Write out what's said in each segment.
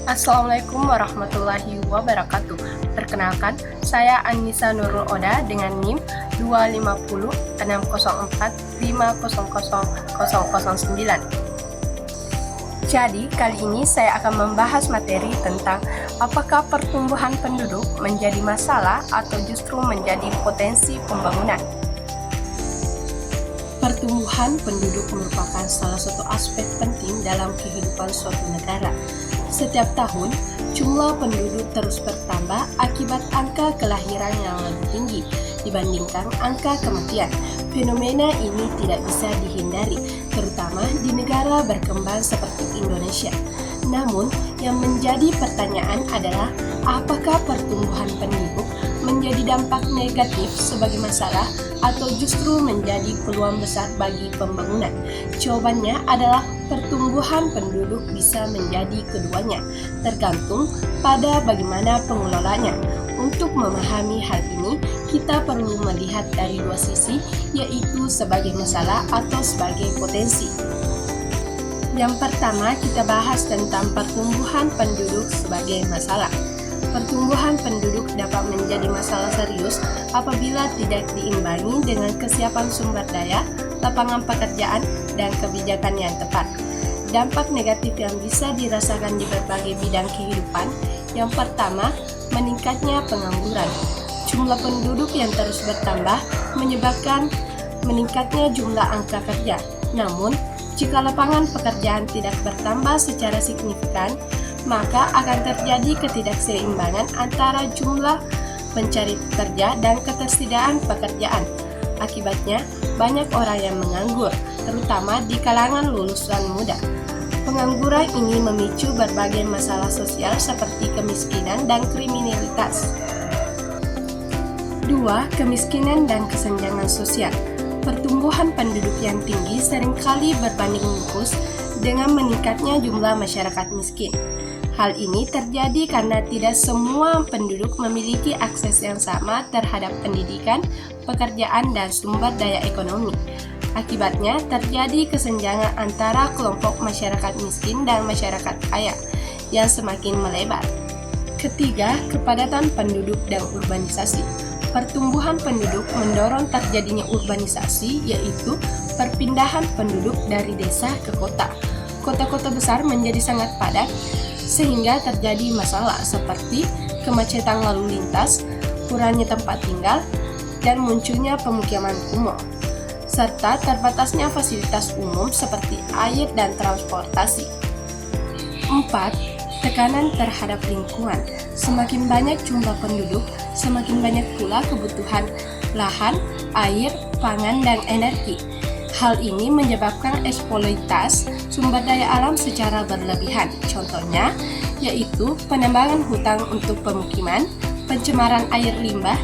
Assalamualaikum warahmatullahi wabarakatuh. Perkenalkan, saya Anissa Nurul Oda dengan NIM 25060450009. Jadi, kali ini saya akan membahas materi tentang apakah pertumbuhan penduduk menjadi masalah atau justru menjadi potensi pembangunan. Pertumbuhan penduduk merupakan salah satu aspek penting dalam kehidupan suatu negara. Setiap tahun, jumlah penduduk terus bertambah akibat angka kelahiran yang lebih tinggi dibandingkan angka kematian. Fenomena ini tidak bisa dihindari, terutama di negara berkembang seperti Indonesia. Namun, yang menjadi pertanyaan adalah apakah pertumbuhan penduduk menjadi dampak negatif sebagai masalah atau justru menjadi peluang besar bagi pembangunan? Jawabannya adalah pertumbuhan penduduk bisa menjadi keduanya, tergantung pada bagaimana pengelolanya. Untuk memahami hal ini, kita perlu melihat dari dua sisi, yaitu sebagai masalah atau sebagai potensi. Yang pertama, kita bahas tentang pertumbuhan penduduk sebagai masalah. Pertumbuhan penduduk dapat menjadi masalah serius apabila tidak diimbangi dengan kesiapan sumber daya, lapangan pekerjaan, dan kebijakan yang tepat. Dampak negatif yang bisa dirasakan di berbagai bidang kehidupan. Yang pertama, meningkatnya pengangguran. Jumlah penduduk yang terus bertambah menyebabkan meningkatnya jumlah angka kerja. Namun, jika lapangan pekerjaan tidak bertambah secara signifikan, maka akan terjadi ketidakseimbangan antara jumlah pencari pekerja dan ketersediaan pekerjaan. Akibatnya, banyak orang yang menganggur, terutama di kalangan lulusan muda. Pengangguran ini memicu berbagai masalah sosial seperti kemiskinan dan kriminalitas. 2. Kemiskinan dan kesenjangan sosial. Pertumbuhan penduduk yang tinggi seringkali berbanding lurus dengan meningkatnya jumlah masyarakat miskin. Hal ini terjadi karena tidak semua penduduk memiliki akses yang sama terhadap pendidikan, pekerjaan, dan sumber daya ekonomi. Akibatnya, terjadi kesenjangan antara kelompok masyarakat miskin dan masyarakat kaya yang semakin melebar. Ketiga, kepadatan penduduk dan urbanisasi. Pertumbuhan penduduk mendorong terjadinya urbanisasi, yaitu perpindahan penduduk dari desa ke kota. Kota-kota besar menjadi sangat padat, sehingga terjadi masalah seperti kemacetan lalu lintas, kurangnya tempat tinggal, dan munculnya pemukiman kumuh, serta terbatasnya fasilitas umum seperti air dan transportasi. 4. Tekanan terhadap lingkungan. Semakin banyak jumlah penduduk, semakin banyak pula kebutuhan lahan, air, pangan, dan energi. Hal ini menyebabkan eksploitasi sumber daya alam secara berlebihan. Contohnya, yaitu penambangan hutan untuk pemukiman, pencemaran air limbah,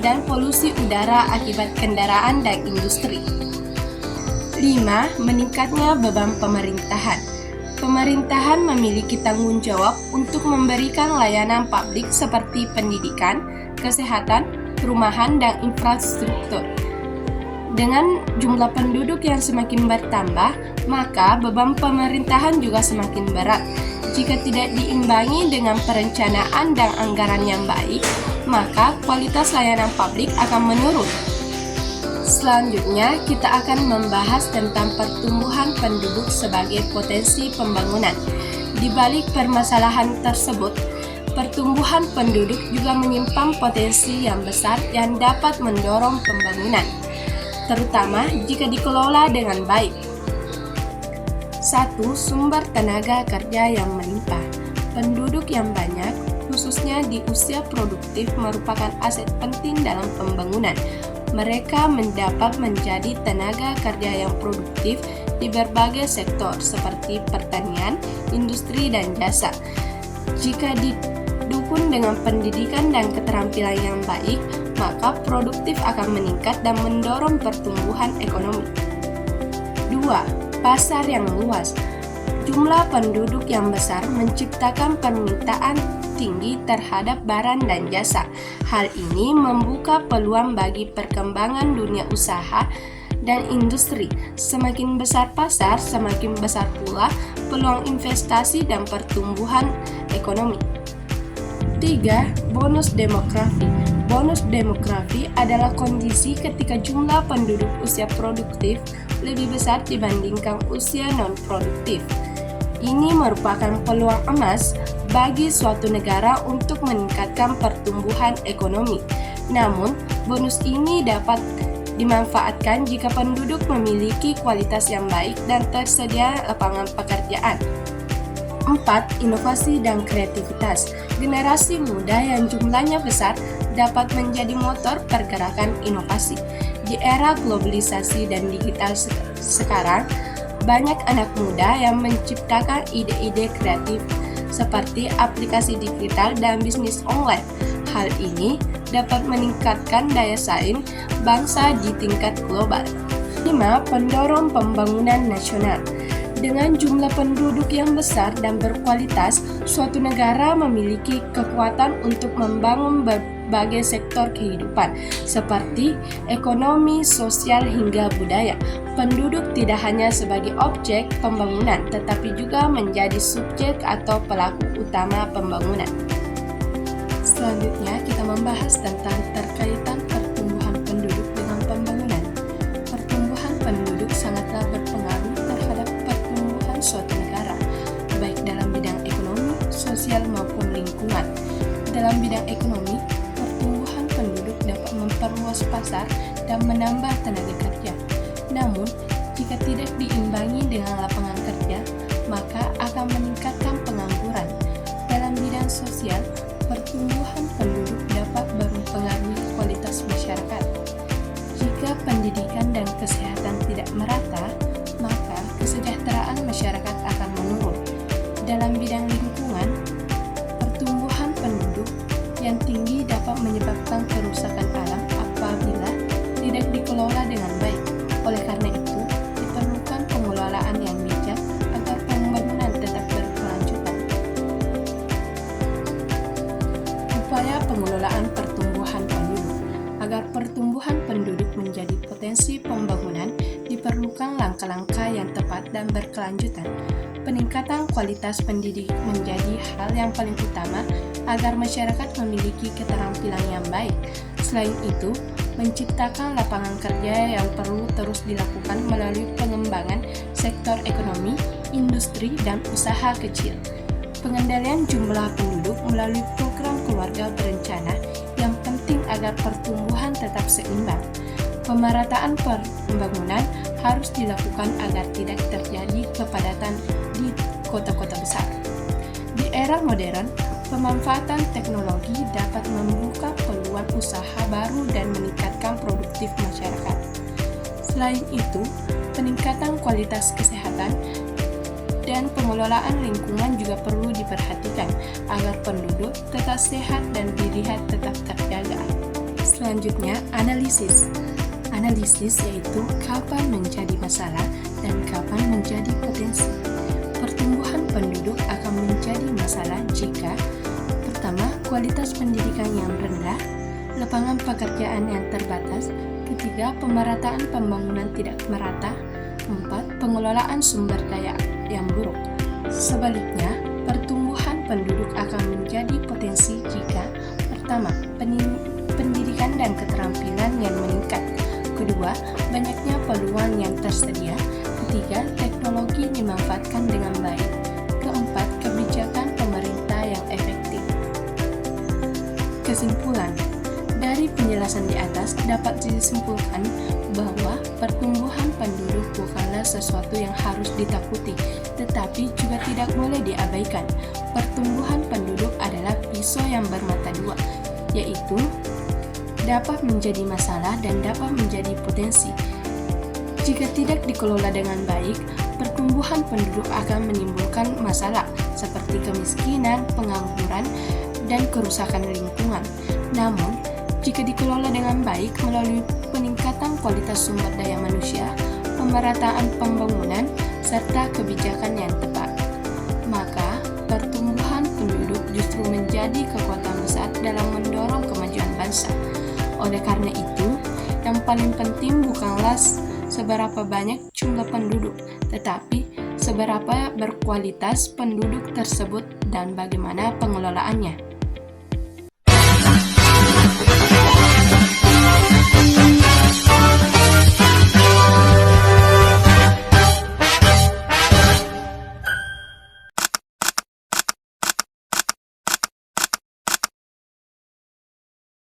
dan polusi udara akibat kendaraan dan industri. 5. Meningkatnya beban pemerintahan. Pemerintahan memiliki tanggung jawab untuk memberikan layanan publik seperti pendidikan, kesehatan, perumahan, dan infrastruktur. Dengan jumlah penduduk yang semakin bertambah, maka beban pemerintahan juga semakin berat. Jika tidak diimbangi dengan perencanaan dan anggaran yang baik, maka kualitas layanan publik akan menurun. Selanjutnya, kita akan membahas tentang pertumbuhan penduduk sebagai potensi pembangunan. Di balik permasalahan tersebut, pertumbuhan penduduk juga menyimpan potensi yang besar yang dapat mendorong pembangunan, terutama jika dikelola dengan baik. 1. Sumber tenaga kerja yang melimpah. Penduduk yang banyak, khususnya di usia produktif, merupakan aset penting dalam pembangunan. Mereka dapat menjadi tenaga kerja yang produktif di berbagai sektor seperti pertanian, industri, dan jasa. Jika didukung dengan pendidikan dan keterampilan yang baik, maka produktif akan meningkat dan mendorong pertumbuhan ekonomi. 2. Pasar yang luas. Jumlah penduduk yang besar menciptakan permintaan tinggi terhadap barang dan jasa. Hal ini membuka peluang bagi perkembangan dunia usaha dan industri. Semakin besar pasar, semakin besar pula peluang investasi dan pertumbuhan ekonomi. 3. Bonus demografi. Bonus demografi adalah kondisi ketika jumlah penduduk usia produktif lebih besar dibandingkan usia non-produktif. Ini merupakan peluang emas bagi suatu negara untuk meningkatkan pertumbuhan ekonomi. Namun, bonus ini dapat dimanfaatkan jika penduduk memiliki kualitas yang baik dan tersedia lapangan pekerjaan. 4. Inovasi dan kreativitas. Generasi muda yang jumlahnya besar dapat menjadi motor pergerakan inovasi. Di era globalisasi dan digital sekarang, banyak anak muda yang menciptakan ide-ide kreatif seperti aplikasi digital dan bisnis online. Hal ini dapat meningkatkan daya saing bangsa di tingkat global. 5. Pendorong pembangunan nasional. Dengan jumlah penduduk yang besar dan berkualitas, suatu negara memiliki kekuatan untuk membangun berbagai sektor kehidupan, seperti ekonomi, sosial, hingga budaya. Penduduk tidak hanya sebagai objek pembangunan, tetapi juga menjadi subjek atau pelaku utama pembangunan. Selanjutnya, kita membahas tentang terkaitan pertumbuhan penduduk dengan pembangunan. Pertumbuhan penduduk sangatlah berpengaruh terhadap pertumbuhan suatu negara, baik dalam bidang ekonomi, sosial, maupun lingkungan. Dalam bidang ekonomi, pertumbuhan penduduk dapat memperluas pasar dan menambah tenaga kerja. Namun, jika tidak diimbangi dengan lapangan kerja, maka akan meningkatkan pengangguran. Dalam bidang sosial, pertumbuhan penduduk dapat mempengaruhi kualitas masyarakat. Jika pendidikan dan kesehatan tidak merata, maka kesejahteraan masyarakat akan menurun. Dalam bidang lingkungan, pertumbuhan penduduk yang tinggi dapat menyebabkan kerusakan alam apabila tidak dikelola dengan baik. Oleh karena itu, diperlukan pengelolaan yang bijak agar pembangunan tetap berkelanjutan. Upaya pengelolaan pertumbuhan penduduk. Agar pertumbuhan penduduk menjadi potensi pembangunan, diperlukan langkah-langkah yang tepat dan berkelanjutan. Peningkatan kualitas pendidik menjadi hal yang paling utama agar masyarakat memiliki keterampilan yang baik. Selain itu, menciptakan lapangan kerja yang perlu terus dilakukan melalui pengembangan sektor ekonomi, industri, dan usaha kecil. Pengendalian jumlah penduduk melalui program keluarga berencana yang penting agar pertumbuhan tetap seimbang. Pemerataan pembangunan harus dilakukan agar tidak terjadi kepadatan di kota-kota besar. Di era modern, pemanfaatan teknologi dapat membuka peluang usaha baru dan meningkatkan produktif masyarakat. Selain itu, peningkatan kualitas kesehatan dan pengelolaan lingkungan juga perlu diperhatikan agar penduduk tetap sehat dan dilihat tetap terjaga. Selanjutnya, analisis. Analisis yaitu kapan menjadi masalah dan kapan menjadi potensi. Pertumbuhan penduduk akan menjadi masalah jika pertama, kualitas pendidikan yang rendah, lapangan pekerjaan yang terbatas, ketiga, pemerataan pembangunan tidak merata, 4. Pengelolaan sumber daya yang buruk. Sebaliknya, pertumbuhan penduduk akan menjadi potensi jika pertama, pendidikan dan keterampilan yang meningkat, kedua, banyaknya peluang yang tersedia, ketiga, teknologi dimanfaatkan dengan baik, keempat, kebijakan pemerintah yang efektif. Kesimpulan, dari penjelasan di atas dapat disimpulkan bahwa pertumbuhan penduduk bukanlah sesuatu yang harus ditakuti, tetapi juga tidak boleh diabaikan. Pertumbuhan penduduk adalah pisau yang bermata dua, yaitu dapat menjadi masalah dan dapat menjadi potensi. Jika tidak dikelola dengan baik, pertumbuhan penduduk akan menimbulkan masalah seperti kemiskinan, pengangguran, dan kerusakan lingkungan. Namun, jika dikelola dengan baik melalui peningkatan kualitas sumber daya manusia, pemerataan pembangunan, serta kebijakan yang tepat, maka pertumbuhan penduduk justru menjadi kekuatan besar dalam mendorong kemajuan bangsa. Oleh karena itu, yang paling penting bukanlah seberapa banyak jumlah penduduk, tetapi seberapa berkualitas penduduk tersebut dan bagaimana pengelolaannya.